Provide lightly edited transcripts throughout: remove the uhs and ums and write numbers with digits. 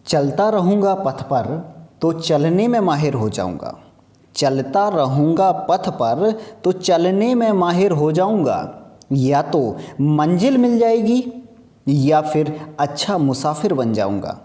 चलता रहूँगा पथ पर तो चलने में माहिर हो जाऊँगा। चलता रहूँगा पथ पर तो चलने में माहिर हो जाऊँगा। या तो मंजिल मिल जाएगी या फिर अच्छा मुसाफिर बन जाऊँगा।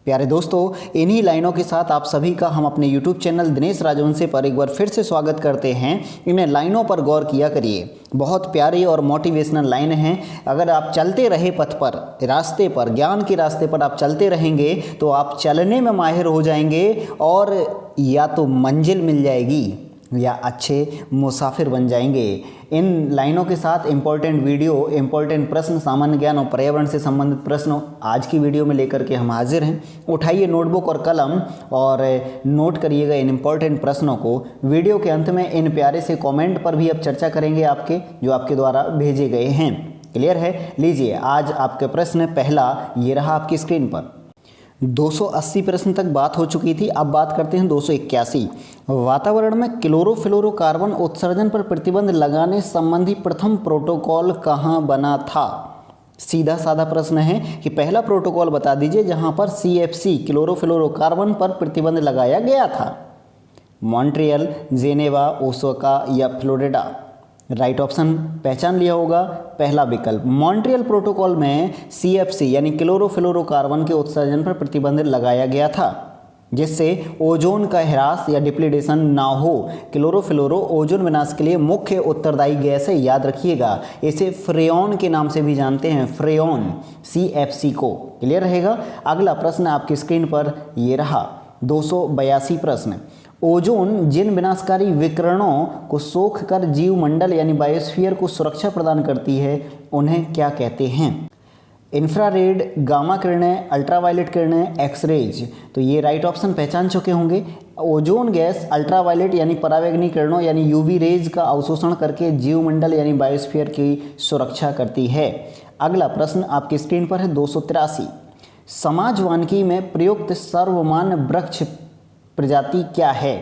प्यारे दोस्तों, इन्हीं लाइनों के साथ आप सभी का हम अपने YouTube चैनल दिनेश राजवंशी पर एक बार फिर से स्वागत करते हैं। इन्हें लाइनों पर गौर किया करिए, बहुत प्यारी और मोटिवेशनल लाइन हैं। अगर आप चलते रहे पथ पर, रास्ते पर, ज्ञान के रास्ते पर आप चलते रहेंगे तो आप चलने में माहिर हो जाएंगे और या तो मंजिल मिल जाएगी या अच्छे मुसाफिर बन जाएंगे। इन लाइनों के साथ इम्पोर्टेंट वीडियो, इम्पोर्टेंट प्रश्न, सामान्य ज्ञान और पर्यावरण से संबंधित प्रश्न आज की वीडियो में लेकर के हम हाजिर हैं। उठाइए नोटबुक और कलम और नोट करिएगा इन इम्पोर्टेंट प्रश्नों को। वीडियो के अंत में इन प्यारे से कमेंट पर भी अब चर्चा करेंगे आपके, जो आपके द्वारा भेजे गए हैं। क्लियर है? लीजिए, आज आपके प्रश्न पहला ये रहा आपकी स्क्रीन पर। 280 प्रश्न तक बात हो चुकी थी। अब बात करते हैं 281। वातावरण में क्लोरोफ्लोरोकार्बन उत्सर्जन पर प्रतिबंध लगाने संबंधी प्रथम प्रोटोकॉल कहाँ बना था? सीधा साधा प्रश्न है कि पहला प्रोटोकॉल बता दीजिए जहां पर CFC क्लोरोफ्लोरोकार्बन पर प्रतिबंध लगाया गया था। मॉन्ट्रियल, जेनेवा, ओसाका या फ्लोरिडा? राइट ऑप्शन पहचान लिया होगा, पहला विकल्प। मॉन्ट्रियल प्रोटोकॉल में CFC यानी क्लोरोफ्लोरोकार्बन के उत्सर्जन पर प्रतिबंध लगाया गया था, जिससे ओजोन का ह्रास या डिप्लीडेशन ना हो। क्लोरोफ्लोरो ओजोन विनाश के लिए मुख्य उत्तरदायी गैस है, याद रखिएगा। इसे फ्रेयॉन के नाम से भी जानते हैं, फ्रेयॉन, CFC को। क्लियर रहेगा? अगला प्रश्न आपकी स्क्रीन पर ये रहा 282 प्रश्न। ओजोन जिन विनाशकारी विकिरणों को सोख कर जीवमंडल यानी बायोस्फीयर को सुरक्षा प्रदान करती है उन्हें क्या कहते हैं? इंफ्रारेड, गामा किरणें, अल्ट्रावायलेट किरणें, एक्सरेज? तो ये राइट ऑप्शन पहचान चुके होंगे। ओजोन गैस अल्ट्रावायलेट यानी परावैंगनी किरणों यानी UV रेज का अवशोषण करके जीवमंडल यानी बायोस्फीयर की सुरक्षा करती है। अगला प्रश्न आपकी स्क्रीन पर है 283। समाज वानिकी में प्रयुक्त सर्वमान्य वृक्ष प्रजाति क्या है?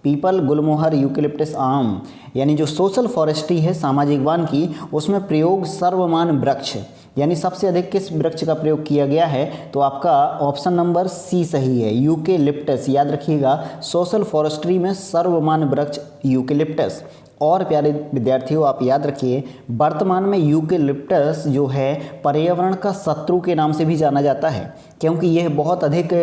पीपल, गुलमोहर, यूकेलिप्टस, आम? यानी जो सोशल फॉरेस्ट्री है, सामाजिक वानिकी, उसमें प्रयोग सर्वमान्य वृक्ष यानी सबसे अधिक किस वृक्ष का प्रयोग किया गया है? तो आपका ऑप्शन नंबर C सही है, यूकेलिप्टस। याद रखिएगा, सोशल फॉरेस्ट्री में सर्वमान्य वृक्ष यूकेलिप्टस। और प्यारे विद्यार्थियों, आप याद रखिए, वर्तमान में यूकेलिप्टस जो है पर्यावरण का शत्रु के नाम से भी जाना जाता है, क्योंकि यह बहुत अधिक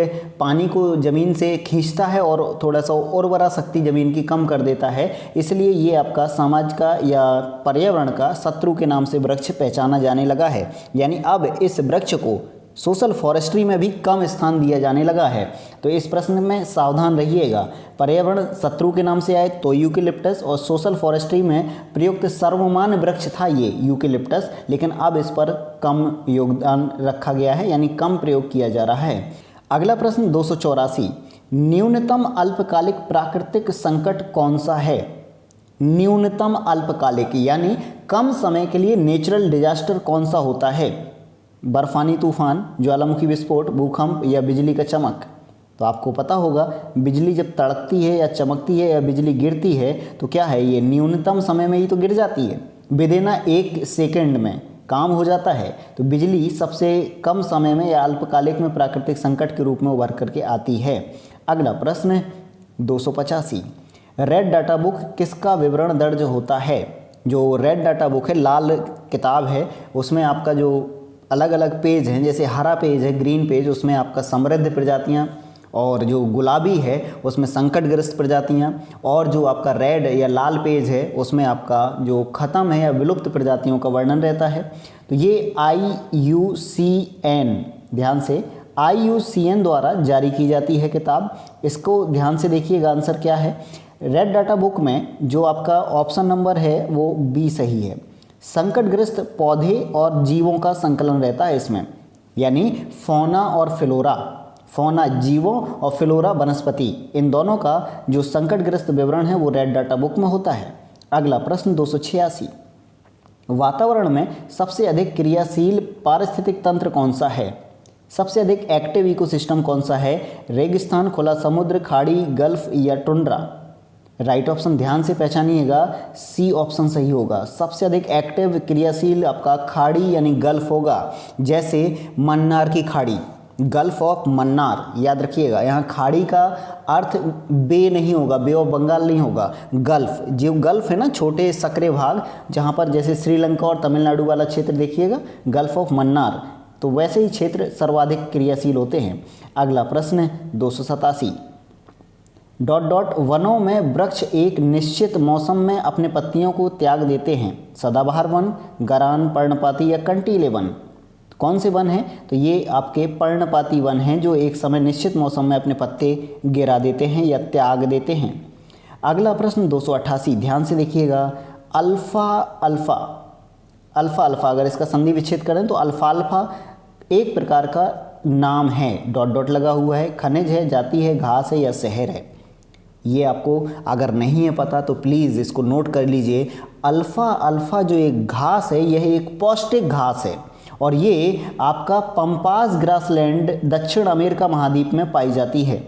पानी को ज़मीन से खींचता है और थोड़ा सा उर्वरा शक्ति ज़मीन की कम कर देता है। इसलिए ये आपका समाज का या पर्यावरण का शत्रु के नाम से वृक्ष पहचाना जाने लगा है। यानी अब इस वृक्ष को सोशल फॉरेस्ट्री में भी कम स्थान दिया जाने लगा है। तो इस प्रश्न में सावधान रहिएगा, पर्यावरण शत्रु के नाम से आए तो यूकेलिप्टस, और सोशल फॉरेस्ट्री में प्रयुक्त सर्वमान्य वृक्ष था ये यूकेलिप्टस, लेकिन अब इस पर कम योगदान रखा गया है, यानी कम प्रयोग किया जा रहा है। अगला प्रश्न 284। न्यूनतम अल्पकालिक प्राकृतिक संकट कौन सा है? न्यूनतम अल्पकालिक यानी कम समय के लिए नेचुरल डिजास्टर कौन सा होता है? बर्फानी तूफान, ज्वालामुखी विस्फोट, भूकंप या बिजली का चमक? तो आपको पता होगा, बिजली जब तड़कती है या चमकती है या बिजली गिरती है तो क्या है, ये न्यूनतम समय में ही तो गिर जाती है, विदिन 1 सेकेंड में काम हो जाता है। तो बिजली सबसे कम समय में या अल्पकालिक में प्राकृतिक संकट के रूप में उभर करके आती है। अगला प्रश्न 285। रेड डाटा बुक किसका विवरण दर्ज होता है? जो रेड डाटा बुक है, लाल किताब है, उसमें आपका जो अलग अलग पेज हैं, जैसे हरा पेज है, ग्रीन पेज, उसमें आपका समृद्ध प्रजातियां, और जो गुलाबी है उसमें संकटग्रस्त प्रजातियां, और जो आपका रेड या लाल पेज है उसमें आपका जो ख़त्म है या विलुप्त प्रजातियों का वर्णन रहता है। तो ये IUCN, ध्यान से, IUCN द्वारा जारी की जाती है किताब। इसको ध्यान से देखिएगा, आंसर क्या है। रेड डाटा बुक में जो आपका ऑप्शन नंबर है वो B सही है। संकटग्रस्त पौधे और जीवों का संकलन रहता है इसमें, यानी फौना और फ्लोरा, फौना जीवों और फ्लोरा वनस्पति, इन दोनों का जो संकटग्रस्त विवरण है वो रेड डाटा बुक में होता है। अगला प्रश्न 286। वातावरण में सबसे अधिक क्रियाशील पारिस्थितिक तंत्र कौन सा है? सबसे अधिक एक्टिव इकोसिस्टम कौन सा है? रेगिस्तान, खुला समुद्र, खाड़ी, गल्फ या टुंड्रा? राइट ऑप्शन ध्यान से पहचानिएगा, C ऑप्शन सही होगा। सबसे अधिक एक्टिव क्रियाशील आपका खाड़ी यानी गल्फ होगा, जैसे मन्नार की खाड़ी, गल्फ ऑफ मन्नार, याद रखिएगा, यहाँ खाड़ी का अर्थ बे नहीं होगा, बे ऑफ बंगाल नहीं होगा, गल्फ, जो गल्फ है ना छोटे सकरे भाग, जहाँ पर जैसे श्रीलंका और तमिलनाडु वाला क्षेत्र देखिएगा, गल्फ ऑफ मन्नार, तो वैसे ही क्षेत्र सर्वाधिक क्रियाशील होते हैं। अगला प्रश्न 287 डॉट डॉट वनों में वृक्ष एक निश्चित मौसम में अपने पत्तियों को त्याग देते हैं, सदाबहार वन, गरान, पर्णपाती या कंटीले वन। कौन से वन हैं? तो ये आपके पर्णपाती वन हैं जो एक समय निश्चित मौसम में अपने पत्ते गिरा देते हैं या त्याग देते हैं। अगला प्रश्न 288, ध्यान से देखिएगा, अल्फा अल्फा, अल्फा अल्फा अगर इसका संधि विच्छेद करें तो अल्फा अल्फा एक प्रकार का नाम है, डॉट डॉट लगा हुआ है, खनिज है, जाति है, घास है या शहर है। ये आपको अगर नहीं है पता तो प्लीज़ इसको नोट कर लीजिए। अल्फा अल्फा जो एक घास है यह एक पौष्टिक घास है और ये आपका पंपास ग्रासलैंड दक्षिण अमेरिका महाद्वीप में पाई जाती है।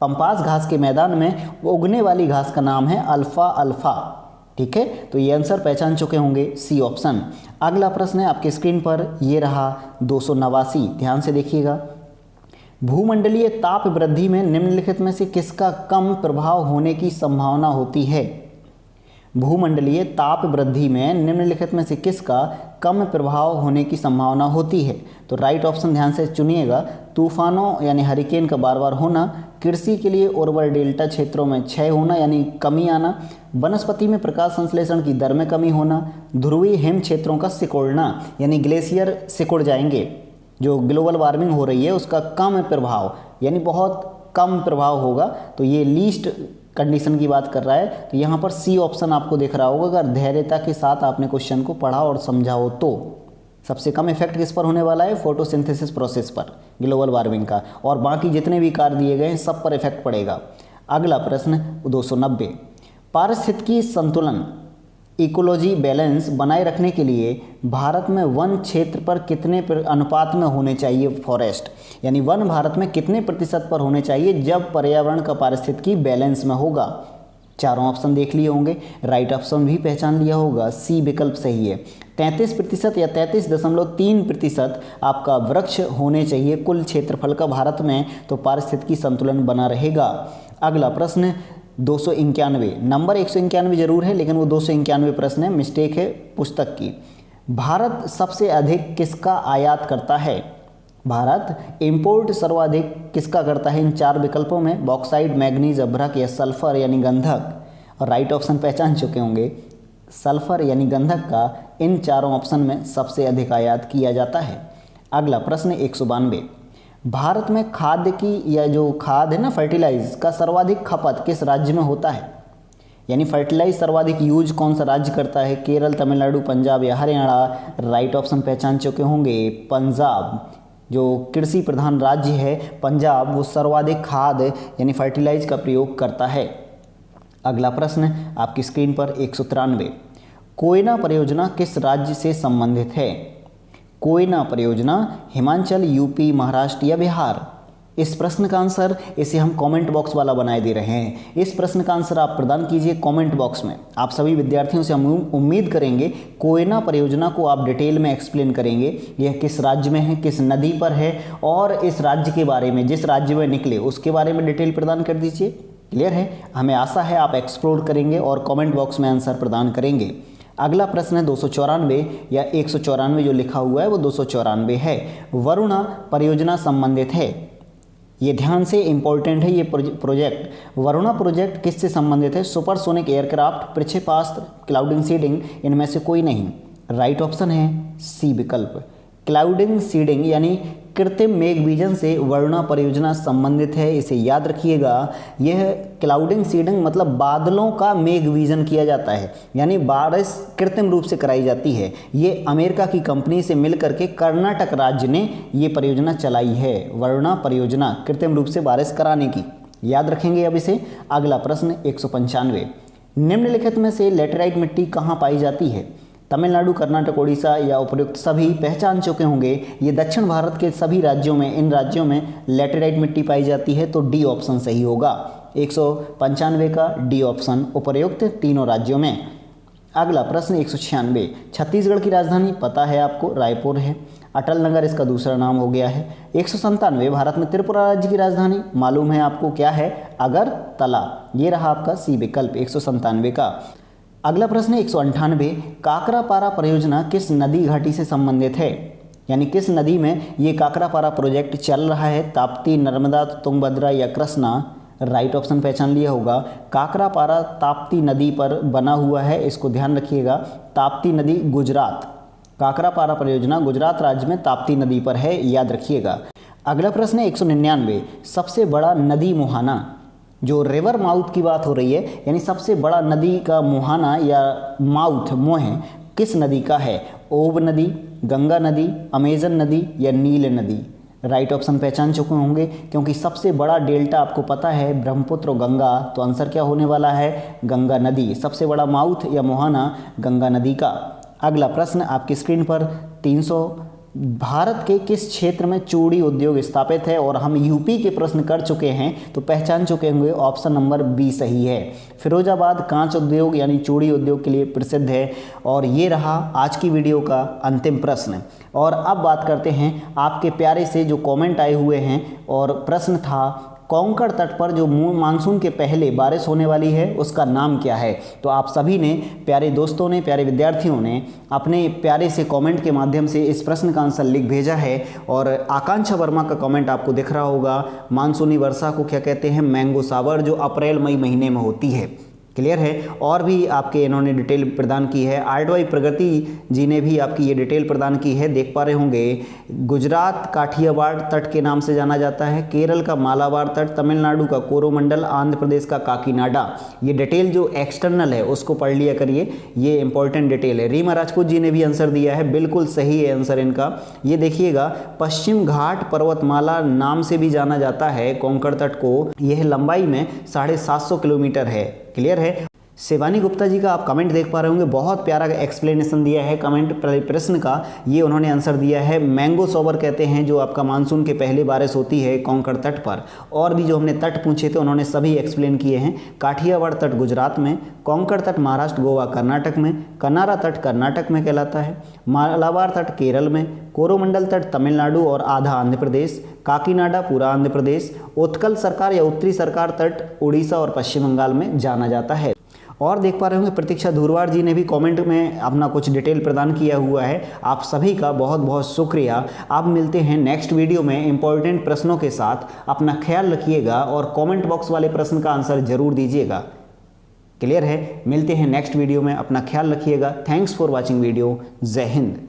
पंपास घास के मैदान में उगने वाली घास का नाम है अल्फा अल्फा। ठीक है, तो ये आंसर पहचान चुके होंगे, सी ऑप्शन। अगला प्रश्न है आपके स्क्रीन पर, ये रहा 289, ध्यान से देखिएगा। भूमंडलीय ताप वृद्धि में निम्नलिखित में से किसका कम प्रभाव होने की संभावना होती है? भूमंडलीय ताप वृद्धि में निम्नलिखित में से किसका कम प्रभाव होने की संभावना होती है? तो राइट ऑप्शन ध्यान से चुनिएगा, तूफानों यानी हरिकेन का बार बार होना, कृषि के लिए उर्वर डेल्टा क्षेत्रों में क्षय होना यानी कमी आना, वनस्पति में प्रकाश संश्लेषण की दर में कमी होना, ध्रुवीय हिम क्षेत्रों का सिकुड़ना यानी ग्लेशियर सिकुड़ जाएंगे, जो ग्लोबल वार्मिंग हो रही है उसका कम प्रभाव यानी बहुत कम प्रभाव होगा। तो ये लीस्ट कंडीशन की बात कर रहा है, तो यहाँ पर सी ऑप्शन आपको दिख रहा होगा अगर धैर्यता के साथ आपने क्वेश्चन को पढ़ा और समझा हो तो। सबसे कम इफेक्ट किस पर होने वाला है? फोटोसिंथेसिस प्रोसेस पर, ग्लोबल वार्मिंग का, और बाकी जितने भी कार्य दिए गए हैं सब पर इफेक्ट पड़ेगा। अगला प्रश्न 290, पारिस्थितिकी संतुलन इकोलॉजी बैलेंस बनाए रखने के लिए भारत में वन क्षेत्र पर कितने अनुपात में होने चाहिए फॉरेस्ट, यानी वन भारत में कितने प्रतिशत पर होने चाहिए जब पर्यावरण का पारिस्थितिकी बैलेंस में होगा? चारों ऑप्शन देख लिए होंगे, राइट ऑप्शन भी पहचान लिया होगा, सी विकल्प सही है। 33% या 33.3% आपका वृक्ष होने चाहिए कुल क्षेत्रफल का भारत में, तो पारिस्थितिकी संतुलन बना रहेगा। अगला प्रश्न 291, नंबर 191 जरूर है लेकिन वो 291 प्रश्न है, मिस्टेक है पुस्तक की। भारत सबसे अधिक किसका आयात करता है? भारत इंपोर्ट सर्वाधिक किसका करता है इन चार विकल्पों में? बॉक्साइट, मैग्नीज, अभ्रक या सल्फर यानी गंधक। और राइट ऑप्शन पहचान चुके होंगे, सल्फर यानी गंधक का इन चारों ऑप्शन में सबसे अधिक आयात किया जाता है। अगला प्रश्न 192, भारत में खाद्य की या जो खाद है ना फर्टिलाइज का सर्वाधिक खपत किस राज्य में होता है? यानी फर्टिलाइज सर्वाधिक यूज कौन सा राज्य करता है? केरल, तमिलनाडु, पंजाब या हरियाणा। राइट ऑप्शन पहचान चुके होंगे, पंजाब, जो कृषि प्रधान राज्य है पंजाब, वो सर्वाधिक खाद यानी फर्टिलाइज का प्रयोग करता है। अगला प्रश्न आपकी स्क्रीन पर 193, कोयना परियोजना किस राज्य से संबंधित है? कोयना परियोजना हिमाचल, यूपी, महाराष्ट्र या बिहार। इस प्रश्न का आंसर, इसे हम कमेंट बॉक्स वाला बनाए दे रहे हैं, इस प्रश्न का आंसर आप प्रदान कीजिए कमेंट बॉक्स में। आप सभी विद्यार्थियों से हम उम्मीद करेंगे कोयना परियोजना को आप डिटेल में एक्सप्लेन करेंगे, यह किस राज्य में है, किस नदी पर है, और इस राज्य के बारे में, जिस राज्य में निकले उसके बारे में डिटेल प्रदान कर दीजिए। क्लियर है? हमें आशा है आप एक्सप्लोर करेंगे और कमेंट बॉक्स में आंसर प्रदान करेंगे। अगला प्रश्न है 294 या 194 जो लिखा हुआ है वो 294 है। वरुणा परियोजना संबंधित है, ये ध्यान से इंपॉर्टेंट है। ये प्रोजेक्ट, वरुणा प्रोजेक्ट किससे संबंधित है? सुपरसोनिक एयरक्राफ्ट, प्रक्षेपास्त्र, क्लाउडिंग सीडिंग, इनमें से कोई नहीं। राइट ऑप्शन है सी विकल्प, क्लाउडिंग सीडिंग यानी कृत्रिम मेघवीजन से वरुणा परियोजना संबंधित है। इसे याद रखिएगा, यह क्लाउडिंग सीडिंग मतलब बादलों का मेघवीजन किया जाता है, यानी बारिश कृत्रिम रूप से कराई जाती है। ये अमेरिका की कंपनी से मिलकर के कर्नाटक राज्य ने ये परियोजना चलाई है, वरुणा परियोजना, कृत्रिम रूप से बारिश कराने की। याद रखेंगे अब इसे। अगला प्रश्न 195, निम्नलिखित में से लेटेराइट मिट्टी कहाँ पाई जाती है? तमिलनाडु, कर्नाटक, उड़ीसा या उपयुक्त सभी पहचान चुके होंगे। ये दक्षिण भारत के सभी राज्यों में, इन राज्यों में लेटेराइट मिट्टी पाई जाती है, तो डी ऑप्शन सही होगा। 195 का डी ऑप्शन उपयुक्त तीनों राज्यों में। अगला प्रश्न 196, छत्तीसगढ़ की राजधानी पता है आपको, रायपुर है। अटल नगर इसका दूसरा नाम हो गया है। 197 भारत में त्रिपुरा राज्य की राजधानी मालूम है आपको क्या है? अगरतला। ये रहा आपका सी विकल्प 197 का। अगला प्रश्न है 198 काकरापारा परियोजना किस नदी घाटी से संबंधित है? यानी किस नदी में ये काकरापारा प्रोजेक्ट चल रहा है? ताप्ती, नर्मदा, तुंगभद्रा या कृष्णा? राइट ऑप्शन पहचान लिया होगा। काकरापारा ताप्ती नदी पर बना हुआ है, इसको ध्यान रखिएगा। ताप्ती नदी गुजरात, काकरापारा परियोजना गुजरात राज्य में ताप्ती नदी पर है, याद रखिएगा। अगला प्रश्न है 199 सबसे बड़ा नदी मुहाना, जो रिवर माउथ की बात हो रही है, यानी सबसे बड़ा नदी का मुहाना या माउथ मुंह किस नदी का है? ओब नदी, गंगा नदी, अमेजन नदी या नील नदी? राइट ऑप्शन पहचान चुके होंगे, क्योंकि सबसे बड़ा डेल्टा आपको पता है ब्रह्मपुत्र और गंगा, तो आंसर क्या होने वाला है? गंगा नदी। सबसे बड़ा माउथ या मुहाना गंगा नदी का। अगला प्रश्न आपकी स्क्रीन पर 300 भारत के किस क्षेत्र में चूड़ी उद्योग स्थापित है? और हम यूपी के प्रश्न कर चुके हैं, तो पहचान चुके होंगे ऑप्शन नंबर बी सही है। फिरोजाबाद कांच उद्योग यानी चूड़ी उद्योग के लिए प्रसिद्ध है। और ये रहा आज की वीडियो का अंतिम प्रश्न। और अब बात करते हैं आपके प्यारे से जो कमेंट आए हुए हैं, और प्रश्न था कोंकण तट पर जो मानसून के पहले बारिश होने वाली है उसका नाम क्या है? तो आप सभी ने, प्यारे दोस्तों ने, प्यारे विद्यार्थियों ने अपने प्यारे से कमेंट के माध्यम से इस प्रश्न का आंसर लिख भेजा है। और आकांक्षा वर्मा का कमेंट आपको दिख रहा होगा। मानसूनी वर्षा को क्या कहते हैं? मैंगो सावर, जो अप्रैल मई महीने में होती है। क्लियर है? और भी आपके इन्होंने डिटेल प्रदान की है। आरडवाई प्रगति जी ने भी आपकी ये डिटेल प्रदान की है, देख पा रहे होंगे। गुजरात काठियावाड़ तट के नाम से जाना जाता है, केरल का मालाबार तट, तमिलनाडु का कोरोमंडल, आंध्र प्रदेश का काकीनाडा। ये डिटेल जो एक्सटर्नल है उसको पढ़ लिया करिए, ये इंपॉर्टेंट डिटेल है। रीमा राजपूत जी ने भी आंसर दिया है, बिल्कुल सही है आंसर इनका। ये देखिएगा, पश्चिम घाट पर्वतमाला नाम से भी जाना जाता है कोंकण तट को। यह लंबाई में 750 किलोमीटर है। क्लियर है? शिवानी गुप्ता जी का आप कमेंट देख पा रहे होंगे, बहुत प्यारा एक्सप्लेनेशन दिया है कमेंट प्रश्न का। ये उन्होंने आंसर दिया है, मैंगो सोवर कहते हैं जो आपका मानसून के पहले बारिश होती है कोंकण तट पर। और भी जो हमने तट पूछे थे उन्होंने सभी एक्सप्लेन किए हैं। काठियावाड़ तट गुजरात में, कोंकण तट महाराष्ट्र, गोवा, कर्नाटक में, कनारा तट कर्नाटक में कहलाता है, मालाबार तट केरल में, कोरोमंडल तट तमिलनाडु और आधा आंध्र प्रदेश, काकीनाडा पूरा आंध्र प्रदेश, उत्कल सरकार या उत्तरी सरकार तट उड़ीसा और पश्चिम बंगाल में जाना जाता है। और देख पा रहे होंगे प्रतीक्षा धुरवार जी ने भी कमेंट में अपना कुछ डिटेल प्रदान किया हुआ है। आप सभी का बहुत बहुत शुक्रिया। आप मिलते हैं नेक्स्ट वीडियो में इंपॉर्टेंट प्रश्नों के साथ। अपना ख्याल रखिएगा और कमेंट बॉक्स वाले प्रश्न का आंसर जरूर दीजिएगा। क्लियर है? मिलते हैं नेक्स्ट वीडियो में, अपना ख्याल रखिएगा। Thanks for watching video. जय हिंद।